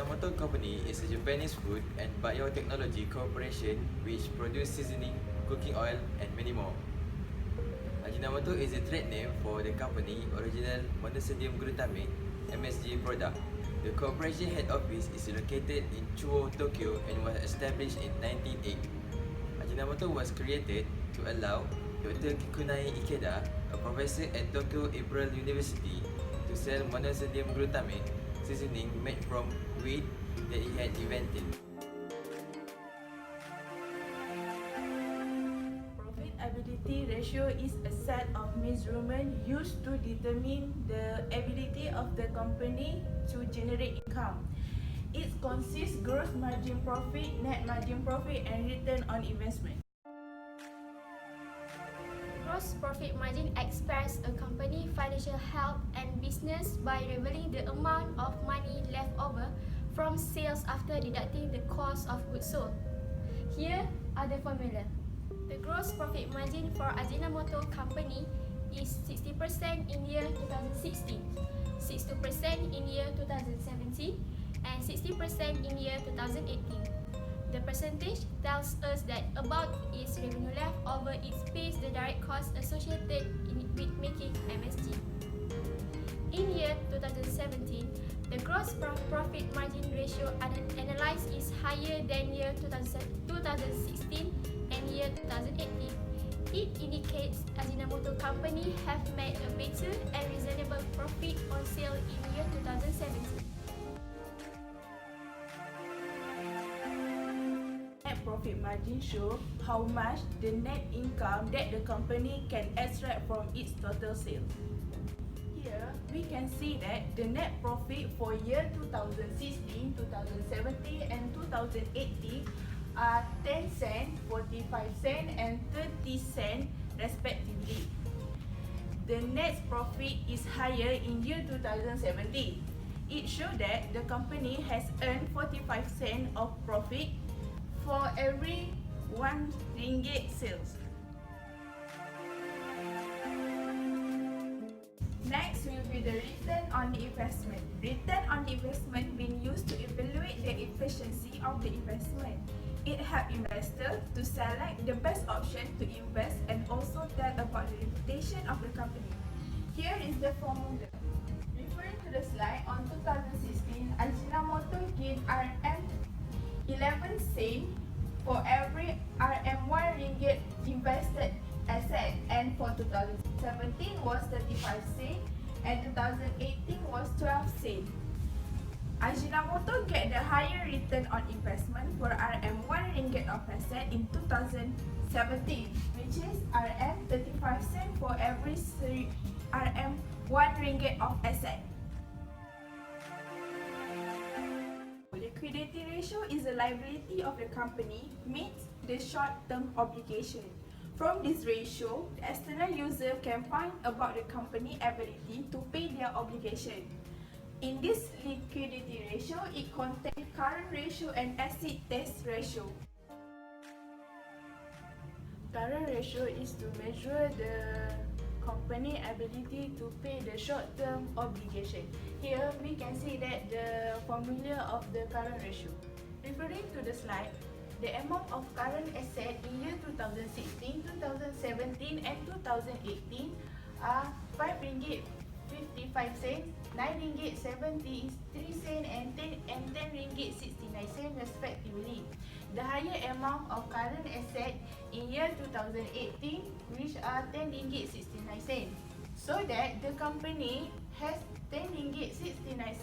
Ajinomoto Company is a Japanese food and biotechnology corporation which produces seasoning, cooking oil, and many more. Ajinomoto is a trade name for the company original monosodium glutamate (MSG) product. The corporation head office is located in Chuo, Tokyo, and was established in 1908. Ajinomoto was created to allow Dr. Kikunai Ikeda, a professor at Tokyo Imperial University, to sell monosodium glutamate seasoning made from wheat that he had invented. Profitability ratio is a set of measurements used to determine the ability of the company to generate income. It consists gross margin profit, net margin profit, and return on investment. Gross profit margin expresses a company's financial health and business by revealing the amount of money left over from sales after deducting the cost of goods sold. Here are the formula. The gross profit margin for Ajinomoto Company is 60% in year 2016, 62% in year 2017, and 60% in year 2018. The percentage tells us that about its revenue left over it pays the direct costs associated with making MSG. In year 2017, the gross profit margin ratio analyzed is higher than year 2016 and year 2018. It indicates Ajinomoto Company have made a better and reasonable profit on sale in year 2017. Profit margin show how much the net income that the company can extract from its total sales. Here we can see that the net profit for year 2016, 2017 and 2018 are 10 cents, 45 cents and 30 cents respectively. The net profit is higher in year 2017. It shows that the company has earned 45 cents of profit for every 1 ringgit sales. Next will be the return on the investment. Return on the investment being used to evaluate the efficiency of the investment. It helps investors to select the best option to invest and also tell about the reputation of the company. Here is the formula. Referring to the slide, on 2016, Ajinomoto gained RM 11 cents for every RM1 ringgit invested asset, and for 2017 was 35 cents and 2018 was 12 cents. Ajinomoto get the higher return on investment for RM1 ringgit of asset in 2017, which is RM 35 cents for every RM1 ringgit of asset. Liquidity ratio is a liability of the company meets the short-term obligation. From this ratio, the external user can find about the company ability to pay their obligation. In this liquidity ratio, it contains current ratio and asset test ratio. Current ratio is to measure the company ability to pay the short-term obligation. Here we can see that the formula of the current ratio. Referring to the slide, the amount of current asset in year 2016, 2017 and 2018 are 5 ringgit 55 cents, 9 ringgit 73 cents and 10 ringgit 69 cents respectively. The higher amount of current asset in year 2018, which are 10 ringgit 69 cents. So that the company has 10 ringgit 69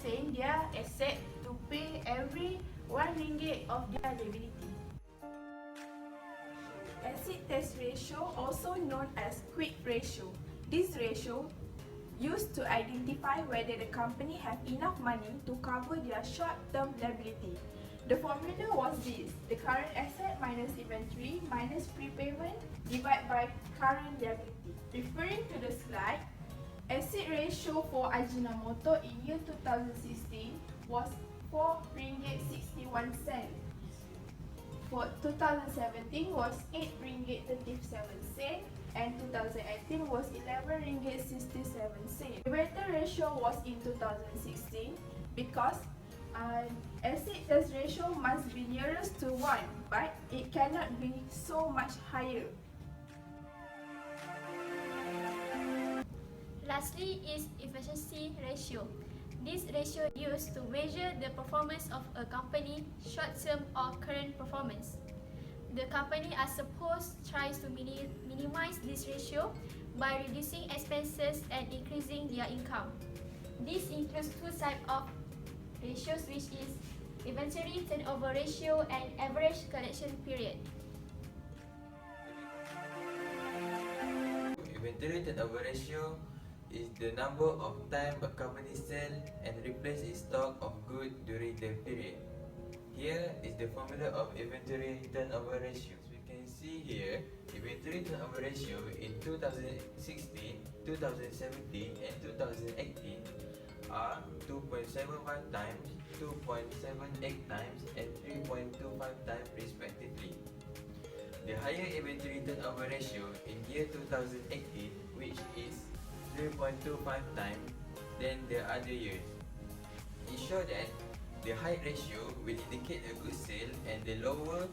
cents their asset to pay every 1 ringgit of their liability. Asset test ratio, also known as quick ratio. This ratio used to identify whether the company have enough money to cover their short-term liability. The formula was this: the current asset minus inventory minus prepayment divided by current liability. Referring to the slide, asset ratio for Ajinomoto in year 2016 was 4 ringgit 61 cents. For 2017 was 8 ringgit 37 cents and 2018 was 11 ringgit 67 cents. The better ratio was in 2016 because Acid test ratio must be nearest to 1, but it cannot be so much higher. Lastly is efficiency ratio. This ratio used to measure the performance of a company, short-term or current performance. The company are supposed tries to minimize this ratio by reducing expenses and increasing their income. This includes two types of ratios, which is inventory turnover ratio and average collection period. Inventory turnover ratio is the number of time a company sell and replace its stock of goods during the period. Here is the formula of inventory turnover ratio. As we can see here, inventory turnover ratio in 2016, 2017 and 2018 are 2.75 times, 2.78 times and 3.25 times respectively. The higher inventory turnover ratio in year 2018, which is 0.25 times than the other years. It shows that the high ratio will indicate a good sale and the lower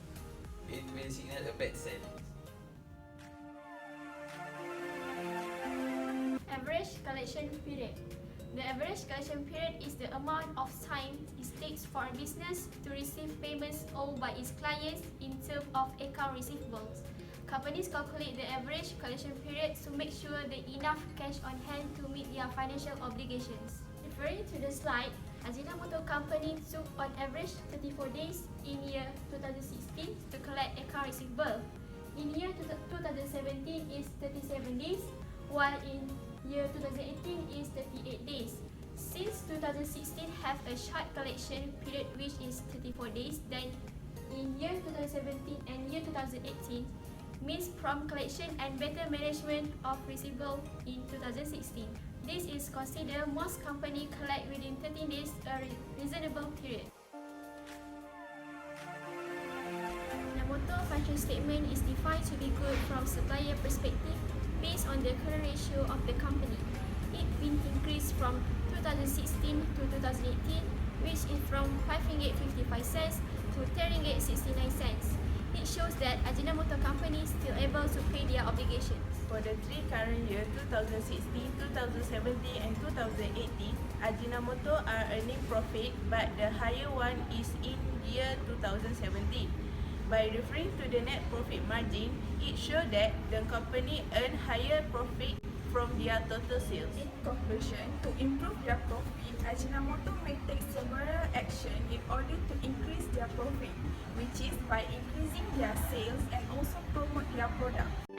it will signal a bad sale. Average collection period. The average collection period is the amount of time it takes for a business to receive payments owed by its clients in terms of account receivables. Companies calculate the average collection period to make sure they enough cash on hand to meet their financial obligations. Referring to the slide, Ajinomoto company took on average 34 days in year 2016 to collect account receivable. In year 2017 is 37 days, while in year 2018 is 38 days. Since 2016 have a short collection period which is 34 days, then in year 2017 and year 2018 means prompt collection and better management of receivable in 2016. This is considered most company collect within 13 days, a reasonable period. Ajinomoto financial statement is defined to be good from supplier perspective based on the current ratio of the company. It been increased from 2016 to 2018, which is from 5 ringgit 55 cents to 10 ringgit 69 cents. It shows that Ajinomoto company is still able to pay their obligations. For the three current years, 2016, 2017 and 2018, Ajinomoto are earning profit, but the higher one is in year 2017. By referring to the net profit margin, it shows that the company earn higher profit from their total sales. In conclusion, to improve their profit, Ajinomoto may take several actions in order to increase their profit, which is by increasing their sales and also promote their product.